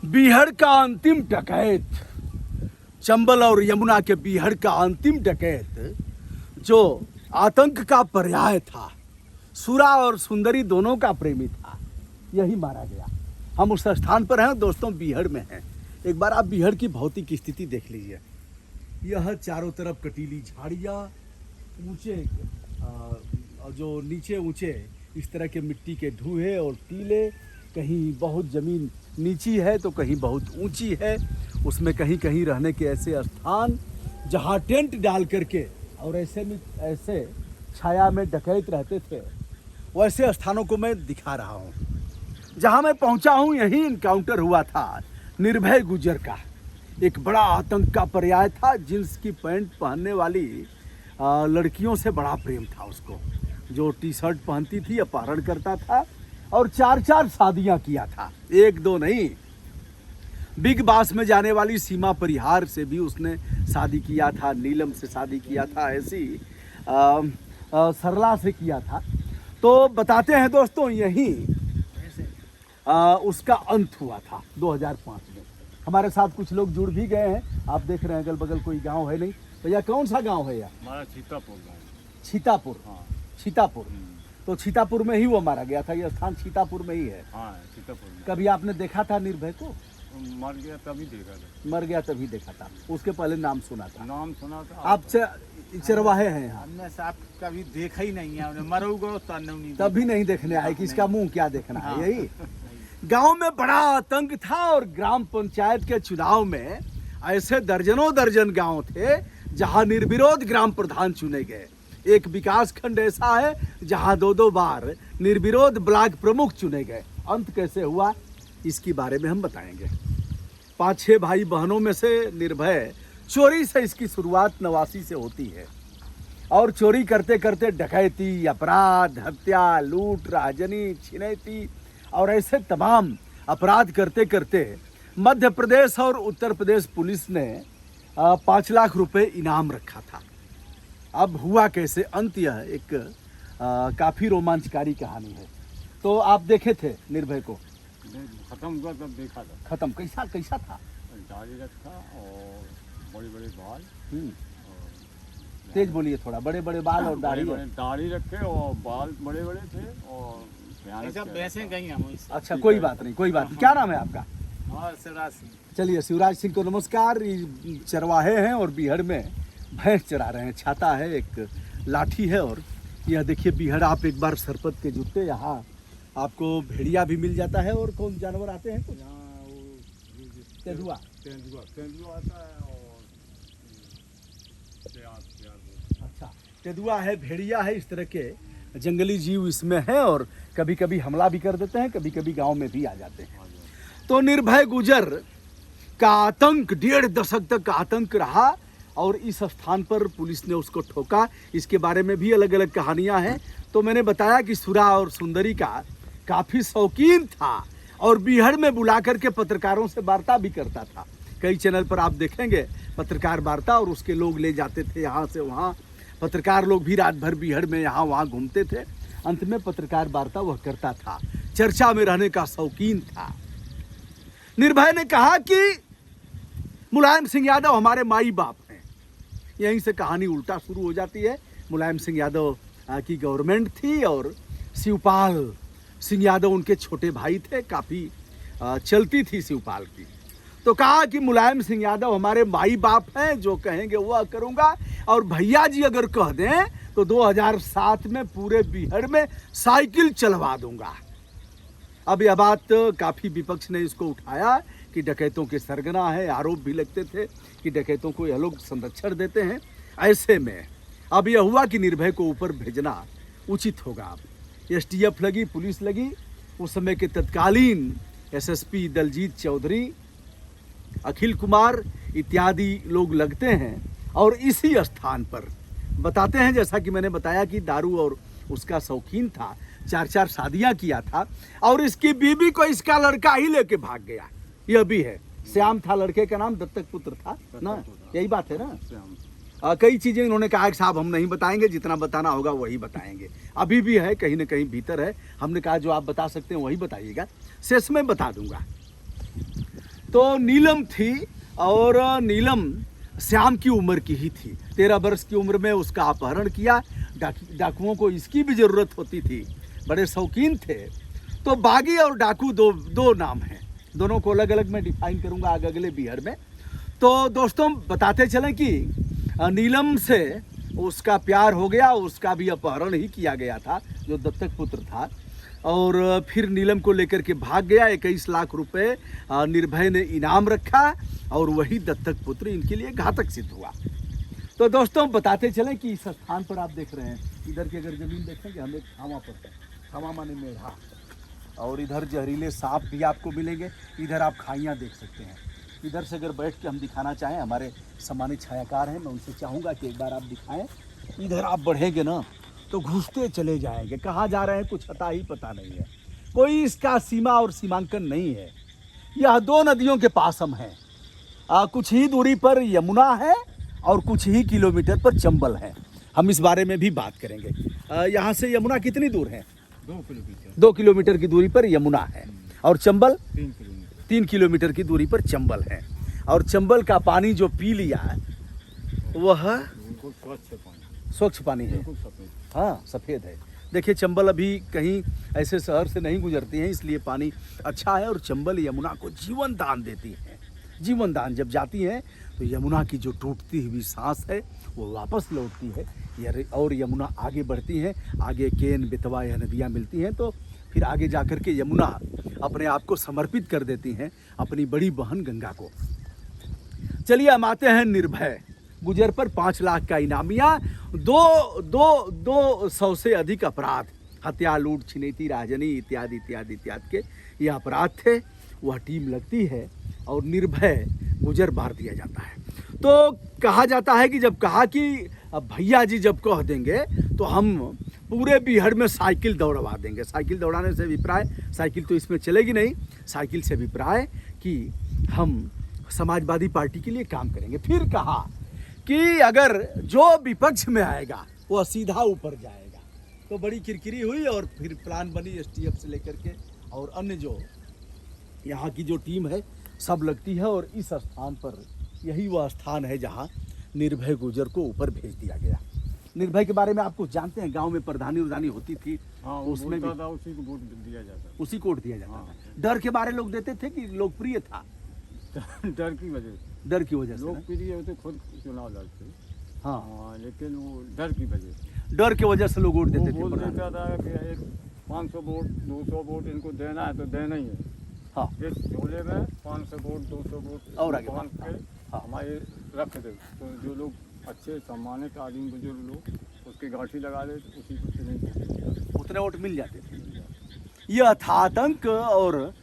बीहड़ का अंतिम डकैत, चंबल और यमुना के बीहड़ का अंतिम डकैत जो आतंक का पर्याय था, सुरा और सुंदरी दोनों का प्रेमी था, यही मारा गया। हम उस स्थान पर हैं दोस्तों, बीहड़ में हैं। एक बार आप बीहड़ की भौतिक स्थिति देख लीजिए। यह चारों तरफ कटीली झाड़ियाँ, ऊंचे जो नीचे ऊंचे इस तरह के मिट्टी के ढूहे और टीले, कहीं बहुत ज़मीन नीची है तो कहीं बहुत ऊंची है। उसमें कहीं कहीं रहने के ऐसे स्थान जहां टेंट डाल करके और ऐसे छाया में डकैत रहते थे, वैसे स्थानों को मैं दिखा रहा हूं। जहां मैं पहुंचा हूं यहीं इनकाउंटर हुआ था निर्भय गुजर का। एक बड़ा आतंक का पर्याय था। जींस की पैंट पहनने वाली लड़कियों से बड़ा प्रेम था उसको, जो टी शर्ट पहनती थी अपहरण करता था और 4-4 शादियां किया था, एक दो नहीं। बिग बॉस में जाने वाली सीमा परिहार से भी उसने शादी किया था, नीलम से शादी किया था, ऐसी सरला से किया था। तो बताते हैं दोस्तों, यही उसका अंत हुआ था 2005 में। हमारे साथ कुछ लोग जुड़ भी गए हैं। आप देख रहे हैं अगल बगल कोई गांव है नहीं। भैया कौन सा गांव है? हमारा छीतापुर गाँव। छीतापुर? हाँ, छीतापुर। तो छीतापुर में ही वो मारा गया था। ये स्थान छीतापुर में ही है। हाँ, छीतापुर में। कभी आपने देखा था निर्भय को? मर गया तभी देखा था। मर गया तभी देखा था, उसके पहले नाम सुना था। नाम सुना था। आप चरवाहे हैं यहाँ? हमने साहब कभी देखा ही नहीं है, मरूगो तभी नहीं देखने आए कि इसका मुंह क्या देखना है। यही गांव में बड़ा आतंक था और ग्राम पंचायत के चुनाव में ऐसे दर्जनों दर्जन गांव थे जहां निर्विरोध ग्राम प्रधान चुने गए। एक विकास खंड ऐसा है जहां 2-2 बार निर्विरोध ब्लॉक प्रमुख चुने गए। अंत कैसे हुआ इसके बारे में हम बताएंगे। 5-6 भाई बहनों में से निर्भय चोरी से इसकी शुरुआत 89 से होती है और चोरी करते करते डकैती, अपराध, हत्या, लूट, राजनी, छिनैती और ऐसे तमाम अपराध करते करते मध्य प्रदेश और उत्तर प्रदेश पुलिस ने 5 लाख रुपए इनाम रखा था। अब हुआ कैसे अंत, यह एक काफ़ी रोमांचकारी कहानी है। तो आप देखे थे निर्भय को? खत्म हुआ तब देखा था। खत्म कैसा था? दाढ़ी रखा और बड़े बड़े बाल। तेज बोलिए थोड़ा। बड़े बड़े बाल और दाढ़ी। दाढ़ी रखे और बाल बड़े बड़े थे और भैंसें गई हम। अच्छा, कोई बात नहीं, कोई बात नहीं। क्या नाम है आपका? शिवराज सिंह। चलिए, शिवराज सिंह को नमस्कार। चरवाहे हैं और बीहड़ में भैंस चरा रहे हैं। छाता है, एक लाठी है और यह देखिए बीहड़। आप एक बार सरपत के जूते, यहाँ आपको भेड़िया भी मिल जाता है। और कौन जानवर आते हैं कुछ? तेंदुआ आता है और अच्छा, तेंदुआ है, भेड़िया है, इस तरह के जंगली जीव इसमें हैं और कभी कभी हमला भी कर देते हैं, कभी कभी गांव में भी आ जाते हैं। तो निर्भय गुजर का आतंक 1.5 दशक तक आतंक रहा और इस स्थान पर पुलिस ने उसको ठोका। इसके बारे में भी अलग अलग कहानियां हैं। तो मैंने बताया कि सुरा और सुंदरी का काफ़ी शौकीन था और बीहड़ में बुला करके पत्रकारों से वार्ता भी करता था। कई चैनल पर आप देखेंगे पत्रकार वार्ता, और उसके लोग ले जाते थे यहाँ से वहाँ। पत्रकार लोग भी रात भर बीहड़ में यहाँ वहाँ घूमते थे। अंत में पत्रकार वार्ता वह करता था। चर्चा में रहने का शौकीन था। निर्भय ने कहा कि मुलायम सिंह यादव हमारे माई बाप हैं। यहीं से कहानी उल्टा शुरू हो जाती है। मुलायम सिंह यादव की गवर्नमेंट थी और शिवपाल सिंह यादव उनके छोटे भाई थे। काफ़ी चलती थी शिवपाल की। तो कहा कि मुलायम सिंह यादव हमारे माई बाप हैं, जो कहेंगे वह करूँगा। और भैया जी अगर कह दें तो 2007 में पूरे बीहड़ में साइकिल चलवा दूंगा। अब यह बात काफ़ी विपक्ष ने इसको उठाया कि डकैतों के सरगना है। आरोप भी लगते थे कि डकैतों को यह लोग संरक्षण देते हैं। ऐसे में अब यह हुआ कि निर्भय को ऊपर भेजना उचित होगा। अब STF लगी, पुलिस लगी। उस समय के तत्कालीन SSP दलजीत चौधरी, अखिल कुमार इत्यादि लोग लगते हैं और इसी स्थान पर बताते हैं, जैसा कि मैंने बताया कि दारू और उसका शौकीन था, 4-4 शादियां किया था और इसकी बीबी को इसका लड़का ही लेके भाग गया। यह भी है। श्याम था लड़के का नाम, दत्तक पुत्र था ना, यही बात है ना। कई चीज़ें इन्होंने कहा कि साहब हम नहीं बताएंगे, जितना बताना होगा वही बताएंगे। अभी भी है, कहीं ना कहीं भीतर है। हमने कहा जो आप बता सकते हैं वही बताइएगा, शेष में बता दूंगा। तो नीलम थी और नीलम श्याम की उम्र की ही थी। 13 वर्ष की उम्र में उसका अपहरण किया। डाकुओं को इसकी भी ज़रूरत होती थी, बड़े शौकीन थे। तो बागी और डाकू दो नाम हैं, दोनों को अलग अलग मैं डिफाइन करूंगा आगे अगले बिहर में। तो दोस्तों बताते चलें कि नीलम से उसका प्यार हो गया, उसका भी अपहरण ही किया गया था, जो दत्तक पुत्र था, और फिर नीलम को लेकर के भाग गया। 21 लाख रुपए निर्भय ने इनाम रखा और वही दत्तक पुत्र इनके लिए घातक सिद्ध हुआ। तो दोस्तों बताते चलें कि इस स्थान पर आप देख रहे हैं, इधर की अगर जमीन देखें कि हम एक खामा पर हैं, खामा माने मेढ़ा, और इधर जहरीले सांप भी आपको मिलेंगे। इधर आप खाइयाँ देख सकते हैं। इधर से अगर बैठ के हम दिखाना चाहें, हमारे सम्मानित छायाकार हैं, मैं उनसे चाहूँगा कि एक बार आप दिखाएं। इधर आप बढ़ेंगे ना तो घुसते चले जाएंगे, कहाँ जा रहे हैं कुछ अता ही पता नहीं है, कोई इसका सीमा और सीमांकन नहीं है। यह 2 नदियों के पास हम हैं। कुछ ही दूरी पर यमुना है और कुछ ही किलोमीटर पर चंबल है। हम इस बारे में भी बात करेंगे। यहाँ से यमुना कितनी दूर है? 2 किलोमीटर 2 किलोमीटर की दूरी पर यमुना है और चंबल 3 किलोमीटर 3 किलोमीटर की दूरी पर चंबल है। और चंबल का पानी जो पी लिया वह बिल्कुल स्वच्छ पानी है, बिल्कुल सफेद। हाँ सफ़ेद है। देखिए चंबल अभी कहीं ऐसे शहर से नहीं गुजरती हैं, इसलिए पानी अच्छा है। और चंबल यमुना को जीवन दान देती हैं। जीवन दान जब जाती हैं तो यमुना की जो टूटती हुई सांस है वो वापस लौटती है, और यमुना आगे बढ़ती हैं। आगे केन बेतवा यह नदियाँ मिलती हैं, तो फिर आगे जाकर के यमुना अपने आप को समर्पित कर देती हैं अपनी बड़ी बहन गंगा को। चलिए हम आते हैं निर्भय गुजर पर। 5 लाख का इनामिया, 200 से अधिक अपराध, हत्या, लूट, छिनैती, राजनी इत्यादि इत्यादि इत्यादि के ये अपराध थे। वह टीम लगती है और निर्भय गुजर बार दिया जाता है। तो कहा जाता है कि जब कहा कि भैया जी जब कह देंगे तो हम पूरे बिहार में साइकिल दौड़वा देंगे। साइकिल दौड़ाने से अभिप्राय, साइकिल तो इसमें चलेगी नहीं, साइकिल से अभिप्राय कि हम समाजवादी पार्टी के लिए काम करेंगे। फिर कहा कि अगर जो विपक्ष में आएगा वह सीधा ऊपर जाएगा। तो बड़ी किरकिरी हुई और फिर प्लान बनी STF से लेकर के और अन्य जो यहाँ की जो टीम है सब लगती है। और इस स्थान पर यही वह स्थान है जहाँ निर्भय गुजर को ऊपर भेज दिया गया। निर्भय के बारे में आप कुछ जानते हैं? गांव में प्रधानी उर्धानी होती थी, हाँ, उसमें भी उसी को वोट दिया जाता उसी को वोट दिया जाता हाँ। था। डर के बारे लोग देते थे कि लोकप्रिय था? था। डर की वजह से, डर की वजह से ना? लोकप्रिय होते खुद चुनाव लड़ते। हाँ, हाँ, लेकिन वो डर की वजह से, डर की वजह से लोग वोट वो देते थे बोल प्रधान। देता था कि एक 500 वोट 200 वोट इनको देना है तो देना ही है। हाँ, इस झोले में 500 वोट 200 वोट और आगे बांध के हाँ। हमारे रख दे। तो जो लोग अच्छे सम्मानित आदमी बुजुर्ग लोग उसकी गांठी लगा दे, उसी को चुने, उतने वोट मिल जाते थे। यह था आतंक। और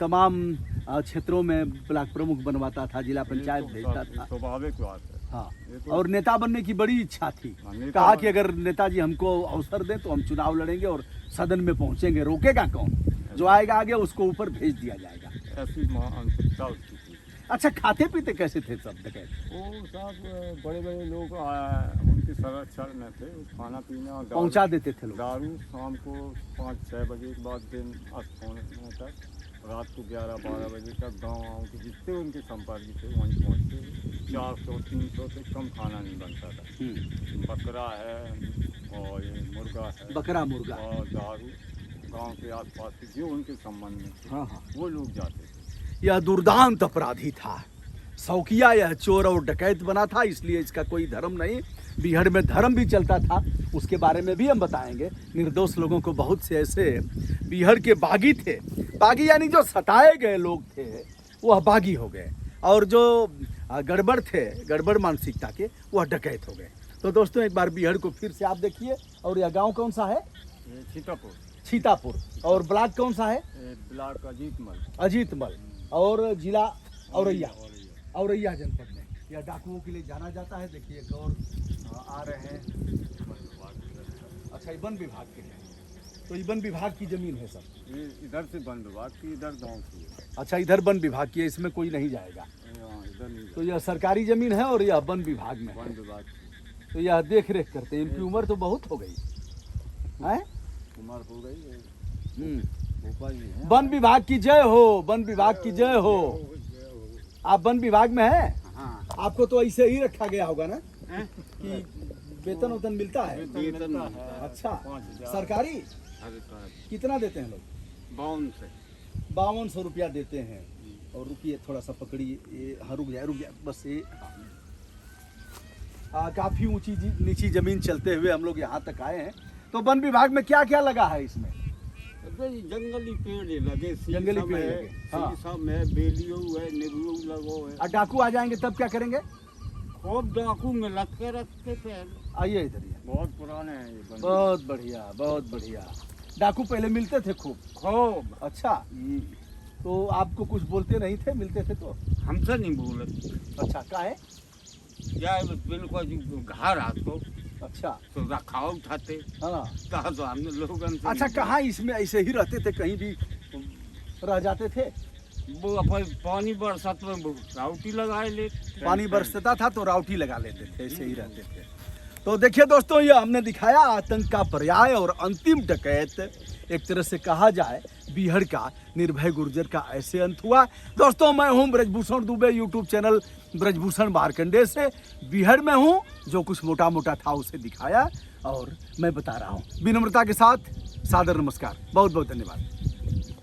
तमाम क्षेत्रों में ब्लॉक प्रमुख बनवाता था, जिला पंचायत भेजता था। स्वाभाविक बात है। हाँ, ये तो- और नेता बनने की बड़ी इच्छा थी। हाँ, नेता कहा बन- कि अगर नेताजी हमको अवसर दें तो हम चुनाव लड़ेंगे और सदन में पहुंचेंगे, रोकेगा कौन? जो आएगा आगे उसको ऊपर भेज दिया जाएगा। ऐसी मानसिकता उसकी थी। अच्छा, खाते पीते कैसे थे सब डकैत? वो साहब बड़े बड़े लोग उनकी संरक्षण में थे। खाना पीना दारू- पहुंचा देते थे लोग। दारू शाम को 5-6 बजे के बाद दिन अस्त होने तक, रात को 11-12 बजे तक गाँव के जितने उनके संपर्क थे वहीं पहुँचते। 400-300 से कम खाना नहीं बनता था। बकरा है और ये मुर्गा है, बकरा मुर्गा। और दारू गांव के आसपास के जो उनके संबंध में थे, हाँ हाँ, वो लोग जाते थे। यह दुर्दांत अपराधी था, शौकिया, यह चोर और डकैत बना था, इसलिए इसका कोई धर्म नहीं। बिहार में धर्म भी चलता था, उसके बारे में भी हम बताएंगे। निर्दोष लोगों को बहुत से ऐसे बिहार के बागी थे, बागी यानी जो सताए गए लोग थे वह बागी हो गए, और जो गड़बड़ थे, गड़बड़ मानसिकता के, वह डकैत हो गए। तो दोस्तों एक बार बिहार को फिर से आप देखिए। और यह गांव कौन सा है? ये सीतापुर, सीतापुर। और ब्लॉक कौन सा है? ये ब्लॉक अजीतमल, अजीतमल। और जिला औरैया, औरैया जनपद में। यह डाकुओं के लिए जाना जाता है। देखिए एक और आ रहे हैं। अच्छा, ये वन विभाग के हैं। तो ये वन विभाग की जमीन है सब। ये इधर से वन विभाग की, इधर गांव की है। अच्छा, इधर वन विभाग की है, इसमें कोई नहीं जाएगा। हाँ, इधर नहीं तो यह सरकारी जमीन है और यह वन विभाग में वन है। विभाग की। तो यह देख रेख करते हैं। इनकी उम्र तो बहुत हो गई है। उम्र हो गई है। हम्म। भोपाल जी हैं। वन विभाग की जय हो, वन विभाग की जय हो। आप वन विभाग में हैं? हाँ आपको तो ऐसे ही रखा गया होगा ना हैं? कि वेतन वेतन मिलता है? वेतन मिलता है। अच्छा, 5,000 सरकारी अरे तो कितना देते हैं लोग? 52 से 5200 रुपया देते हैं। और रुकिए थोड़ा सा पकड़िए, ये हाँ रुक जाए बस ये काफ़ी ऊंची नीची ज़मीन चलते हुए हम लोग यहाँ तक आए हैं। तो वन विभाग में क्या क्या लगा है इसमें? भाई जंगली पेड़ ही लगे, जंगली शीशम पेड़ है, लगे, हाँ। शीशम है, बेलियो है, नींबू लगो है। और डाकू आ जाएंगे तब क्या करेंगे? खूब डाकू में लग के रखते थे। आइए इधर ही। बहुत पुराने हैं ये बंदे। बहुत बढ़िया, बहुत बढ़िया। डाकू पहले मिलते थे खूब? खूब। अच्छा, तो आपको कुछ बोलते नहीं थे, मिलते थे तो? हमसे नहीं बोले। अच्छा, का है? या बिल्कुल घर आतो अच्छा, तो रखाव उठाते हाँ। तो हमने लोगों से अच्छा, कहाँ इसमें ऐसे ही रहते थे, कहीं भी रह जाते थे? वो अपन पानी बरसात में वो राउटी लगाए ले। पानी बरसता था तो राउटी लगा लेते थे, ऐसे ही रहते थे। तो देखिए दोस्तों, ये हमने दिखाया आतंक का पर्याय और अंतिम डकैत, एक तरह से कहा जाए बीहड़ का निर्भय गुर्जर का ऐसे अंत हुआ। दोस्तों, मैं हूं ब्रजभूषण दुबे, यूट्यूब चैनल ब्रजभूषण मार्कंडे से बीहड़ में हूं। जो कुछ मोटा मोटा था उसे दिखाया और मैं बता रहा हूं। विनम्रता के साथ सादर नमस्कार, बहुत बहुत धन्यवाद।